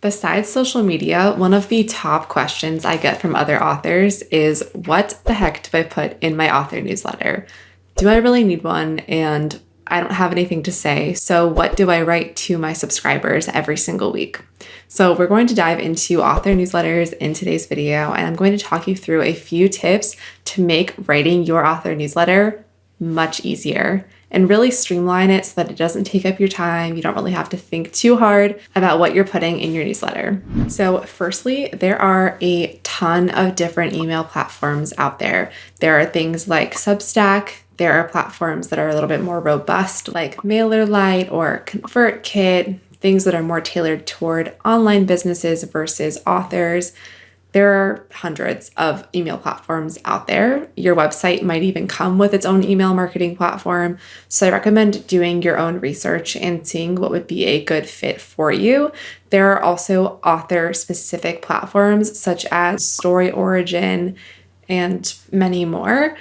Besides social media, one of the top questions I get from other authors is, what the heck do I put in my author newsletter? Do I really need one? And I don't have anything to say. So what do I write to my subscribers every single week? So we're going to dive into author newsletters in today's video, and I'm going to talk you through a few tips to make writing your author newsletter much easier and really streamline it so that it doesn't take up your time. You don't really have to think too hard about what you're putting in your newsletter. So firstly, there are a ton of different email platforms out there. There are things like Substack. There are platforms that are a little bit more robust, like MailerLite or ConvertKit, things that are more tailored toward online businesses versus authors. There are hundreds of email platforms out there. Your website might even come with its own email marketing platform. So I recommend doing your own research and seeing what would be a good fit for you. There are also author-specific platforms such as Story Origin and many more.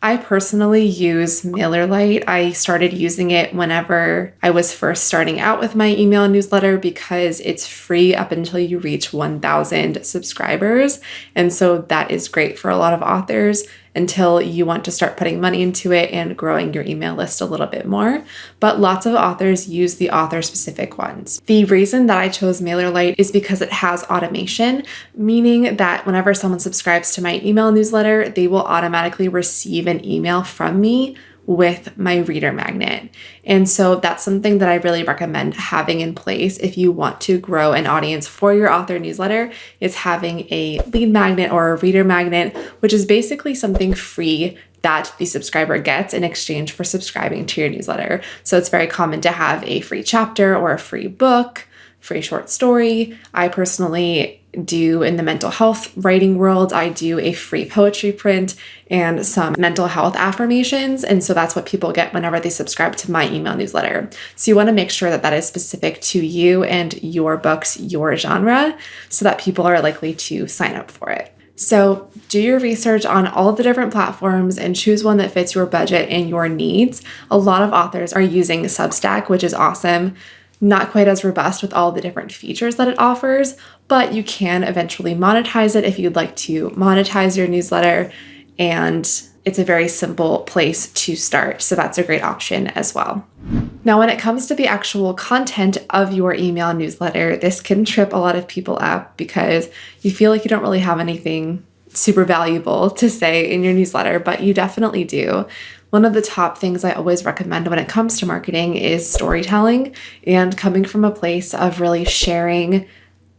I personally use MailerLite. I started using it whenever I was first starting out with my email newsletter because it's free up until you reach 1,000 subscribers. And so that is great for a lot of authors until you want to start putting money into it and growing your email list a little bit more. But lots of authors use the author-specific ones. The reason that I chose MailerLite is because it has automation, meaning that whenever someone subscribes to my email newsletter, they will automatically receive an email from me with my reader magnet. And so that's something that I really recommend having in place if you want to grow an audience for your author newsletter, is having a lead magnet or a reader magnet, which is basically something free that the subscriber gets in exchange for subscribing to your newsletter. So it's very common to have a free chapter or a free book, free short story. I personally do, in the mental health writing world, I do a free poetry print and some mental health affirmations. And so that's what people get whenever they subscribe to my email newsletter. So you want to make sure that that is specific to you and your books, your genre, so that people are likely to sign up for it. So do your research on all of the different platforms and choose one that fits your budget and your needs. A lot of authors are using Substack, which is awesome. Not quite as robust with all the different features that it offers, but you can eventually monetize it if you'd like to monetize your newsletter, and it's a very simple place to start. So that's a great option as well. Now, when it comes to the actual content of your email newsletter, this can trip a lot of people up because you feel like you don't really have anything super valuable to say in your newsletter, but you definitely do. One of the top things I always recommend when it comes to marketing is storytelling and coming from a place of really sharing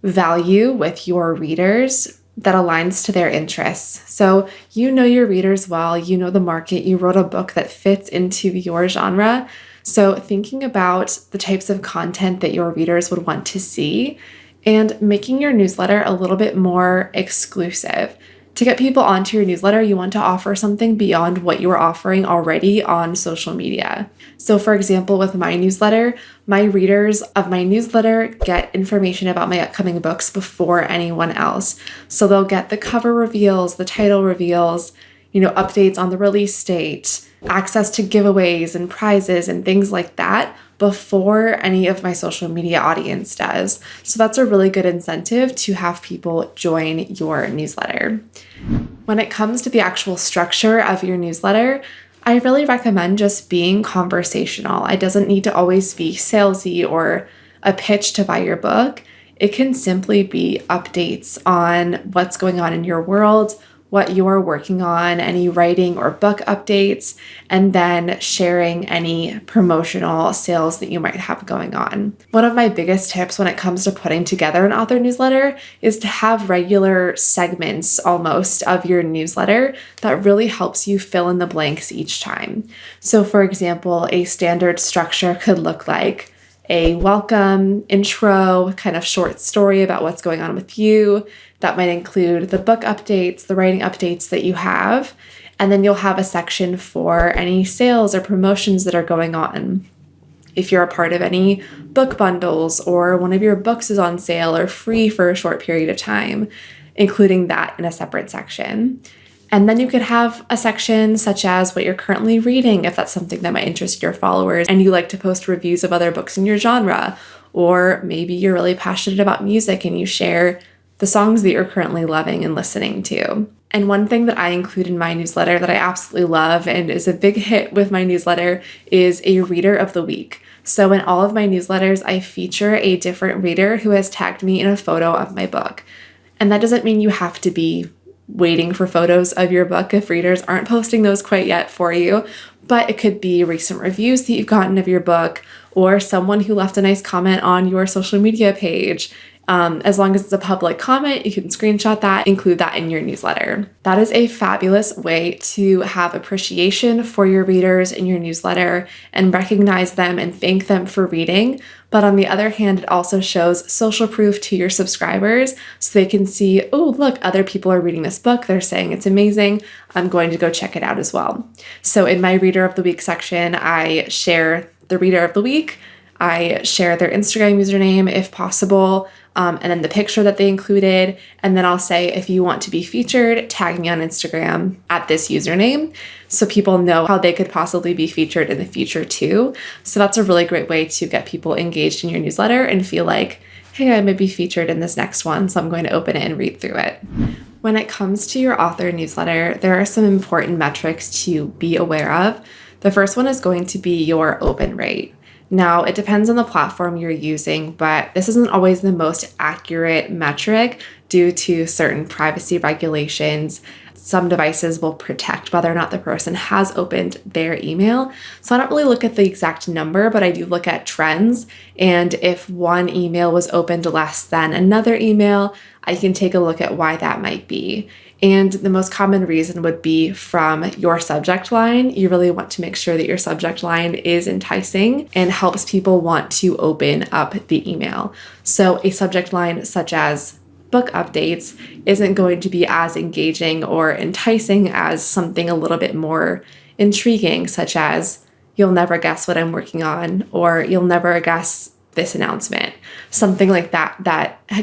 value with your readers that aligns to their interests. So you know your readers well, you know the market, you wrote a book that fits into your genre. So thinking about the types of content that your readers would want to see and making your newsletter a little bit more exclusive. To get people onto your newsletter, you want to offer something beyond what you are offering already on social media. So for example, with my newsletter, my readers of my newsletter get information about my upcoming books before anyone else. So they'll get the cover reveals, the title reveals, updates on the release date, access to giveaways and prizes and things like that before any of my social media audience does. So that's a really good incentive to have people join your newsletter. When it comes to the actual structure of your newsletter, I really recommend just being conversational. It doesn't need to always be salesy or a pitch to buy your book. It can simply be updates on what's going on in your world, what you're working on, any writing or book updates, and then sharing any promotional sales that you might have going on. One of my biggest tips when it comes to putting together an author newsletter is to have regular segments almost of your newsletter that really helps you fill in the blanks each time. So for example, a standard structure could look like a welcome, intro, kind of short story about what's going on with you. That might include the book updates, the writing updates that you have, and then you'll have a section for any sales or promotions that are going on. If you're a part of any book bundles or one of your books is on sale or free for a short period of time, including that in a separate section. And then you could have a section such as what you're currently reading, if that's something that might interest your followers and you like to post reviews of other books in your genre, or maybe you're really passionate about music and you share the songs that you're currently loving and listening to. And one thing that I include in my newsletter that I absolutely love and is a big hit with my newsletter is a reader of the week. So in all of my newsletters, I feature a different reader who has tagged me in a photo of my book. And that doesn't mean you have to be waiting for photos of your book if readers aren't posting those quite yet for you, but it could be recent reviews that you've gotten of your book or someone who left a nice comment on your social media page. As long as it's a public comment, you can screenshot that, include that in your newsletter. That is a fabulous way to have appreciation for your readers in your newsletter and recognize them and thank them for reading. But on the other hand, it also shows social proof to your subscribers so they can see, oh, look, other people are reading this book. They're saying it's amazing. I'm going to go check it out as well. So in my Reader of the Week section, I share the Reader of the Week. I share their Instagram username if possible, and then the picture that they included. And then I'll say, if you want to be featured, tag me on Instagram at this username so people know how they could possibly be featured in the future too. So that's a really great way to get people engaged in your newsletter and feel like, hey, I may be featured in this next one, so I'm going to open it and read through it. When it comes to your author newsletter, there are some important metrics to be aware of. The first one is going to be your open rate. Now, it depends on the platform you're using, but this isn't always the most accurate metric due to certain privacy regulations. Some devices will protect whether or not the person has opened their email. So I don't really look at the exact number, but I do look at trends. And if one email was opened less than another email, I can take a look at why that might be. And the most common reason would be from your subject line. You really want to make sure that your subject line is enticing and helps people want to open up the email. So a subject line such as book updates isn't going to be as engaging or enticing as something a little bit more intriguing, such as you'll never guess what I'm working on, or you'll never guess this announcement. Something like that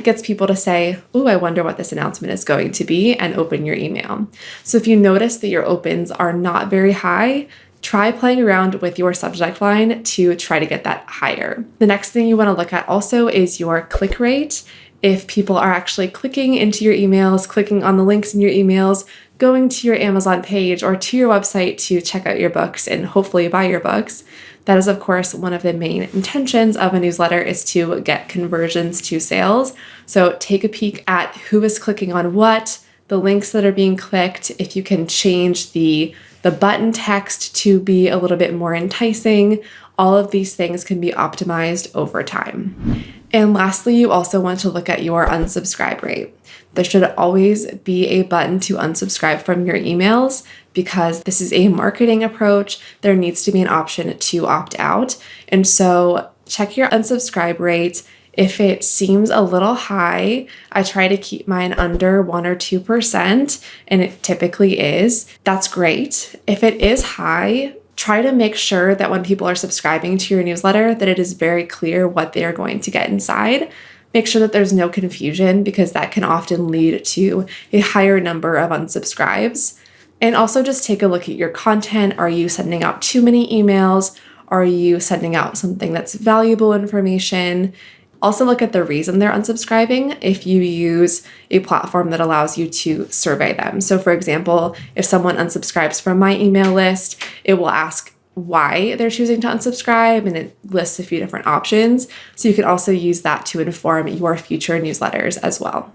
gets people to say, oh, I wonder what this announcement is going to be, and open your email. So if you notice that your opens are not very high, try playing around with your subject line to try to get that higher. The next thing you want to look at also is your click rate. If people are actually clicking into your emails, clicking on the links in your emails, going to your Amazon page or to your website to check out your books and hopefully buy your books, that is, of course, one of the main intentions of a newsletter is to get conversions to sales. So take a peek at who is clicking on what, the links that are being clicked. If you can change the button text to be a little bit more enticing, all of these things can be optimized over time. And lastly, you also want to look at your unsubscribe rate. There should always be a button to unsubscribe from your emails because this is a marketing approach. There needs to be an option to opt out. And so check your unsubscribe rate. If it seems a little high, I try to keep mine under 1 or 2%, and it typically is. That's great. If it is high, try to make sure that when people are subscribing to your newsletter, that it is very clear what they are going to get inside. Make sure that there's no confusion because that can often lead to a higher number of unsubscribes. And also just take a look at your content. Are you sending out too many emails? Are you sending out something that's valuable information? Also look at the reason they're unsubscribing if you use a platform that allows you to survey them. So for example, if someone unsubscribes from my email list, it will ask why they're choosing to unsubscribe, and it lists a few different options. So you can also use that to inform your future newsletters as well.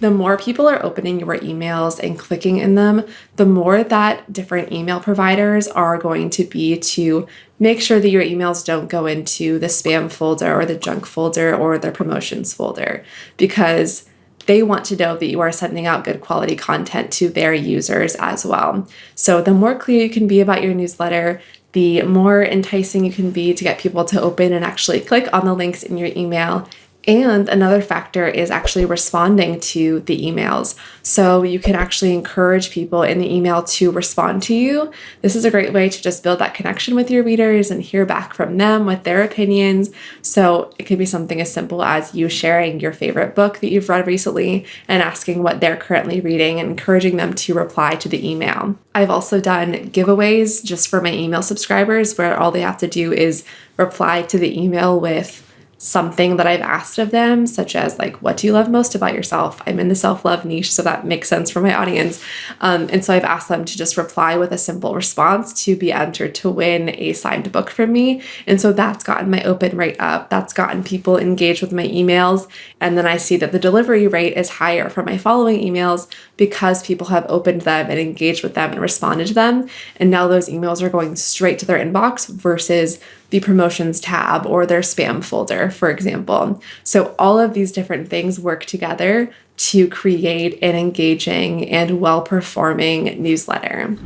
The more people are opening your emails and clicking in them, the more that different email providers are going to be to make sure that your emails don't go into the spam folder or the junk folder or the promotions folder, because they want to know that you are sending out good quality content to their users as well. So the more clear you can be about your newsletter, the more enticing you can be to get people to open and actually click on the links in your email. And another factor is actually responding to the emails. So you can actually encourage people in the email to respond to you. This is a great way to just build that connection with your readers and hear back from them with their opinions. So it could be something as simple as you sharing your favorite book that you've read recently and asking what they're currently reading and encouraging them to reply to the email. I've also done giveaways just for my email subscribers where all they have to do is reply to the email with something that I've asked of them, such as like, what do you love most about yourself? I'm in the self-love niche, so that makes sense for my audience. And so I've asked them to just reply with a simple response to be entered to win a signed book from me. And so that's gotten my open rate up. That's gotten people engaged with my emails. And then I see that the delivery rate is higher for my following emails because people have opened them and engaged with them and responded to them. And now those emails are going straight to their inbox versus the promotions tab or their spam folder, for example. So all of these different things work together to create an engaging and well-performing newsletter.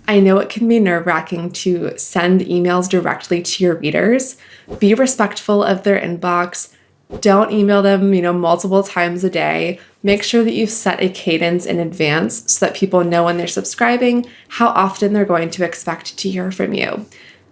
I know it can be nerve-wracking to send emails directly to your readers. Be respectful of their inbox. Don't email them, multiple times a day. Make sure that you've set a cadence in advance so that people know when they're subscribing how often they're going to expect to hear from you.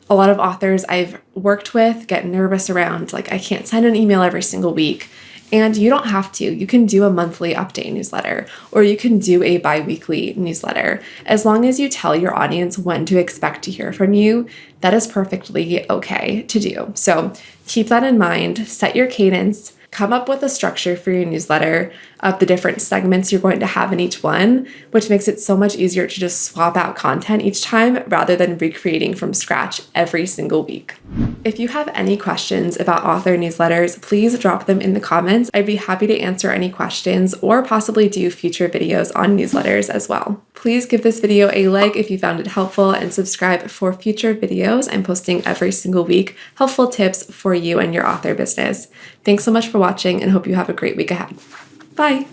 A lot of authors I've worked with get nervous around, like, I can't send an email every single week. And you don't have to. You can do a monthly update newsletter, or you can do a bi-weekly newsletter. As long as you tell your audience when to expect to hear from you, that is perfectly okay to do. So keep that in mind, set your cadence, come up with a structure for your newsletter of the different segments you're going to have in each one, which makes it so much easier to just swap out content each time rather than recreating from scratch every single week. If you have any questions about author newsletters, please drop them in the comments. I'd be happy to answer any questions or possibly do future videos on newsletters as well. Please give this video a like if you found it helpful and subscribe for future videos. I'm posting every single week helpful tips for you and your author business. Thanks so much for watching and hope you have a great week ahead. Bye.